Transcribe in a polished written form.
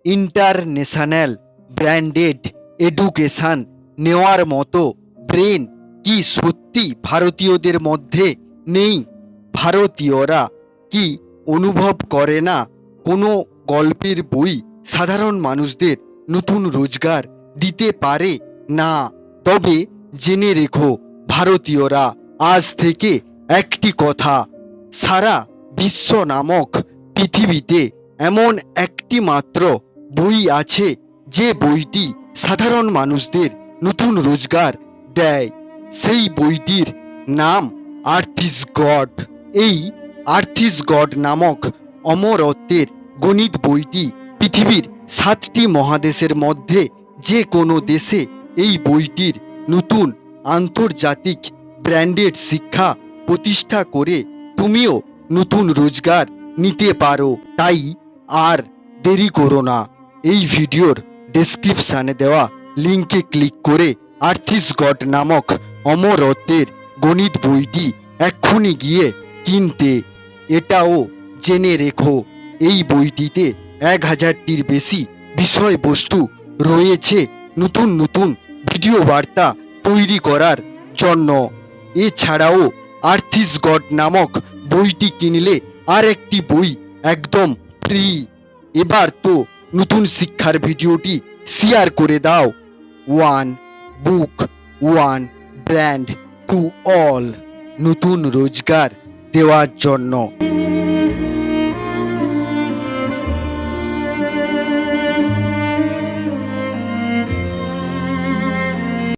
International branded education নেওয়ার মতো brain কি সত্যি ভারতীয়দের মধ্যে নেই? ভারতীয়রা কি অনুভব করে না কোনো গল্পের বই সাধারণ মানুষদের নতুন রোজগার দিতে পারে না? তবে জেনে রেখো ভারতীয়রা, আজ থেকে একটি কথা, সারা বিশ্ব নামক পৃথিবীতে এমন একটি মাত্র বই আছে যে বইটি সাধারণ মানুষদের নতুন রোজগার দেয়। সেই বইটির নাম আর্থ ইজ গড। এই আর্থ ইজ গড নামক অমরত্বের গণিত বইটি পৃথিবীর 7টি মহাদেশের মধ্যে যে কোনো দেশে এই বইটির নতুন আন্তর্জাতিক ব্র্যান্ডেড শিক্ষা প্রতিষ্ঠা করে তুমিও নতুন রোজগার নিতে পারো। তাই আর দেরি করো না, এই ভিডিওর ডেসক্রিপশানে দেওয়া লিঙ্কে ক্লিক করে আর্থ ইজ গড নামক অমরত্বের গণিত বইটি এক্ষুনি গিয়ে কিনতে। এটাও জেনে রেখো এই বইটিতে 1000টির বেশি বিষয়বস্তু রয়েছে নতুন নতুন ভিডিও বার্তা তৈরি করার জন্য। এছাড়াও আর্থ ইজ গড নামক বইটি কিনলে আর একটি বই একদম ফ্রি। এবার তো নতুন শিক্ষার ভিডিওটি শেয়ার করে দাও। One book one brand to all, নতুন রোজগার দেওয়ার জন্য।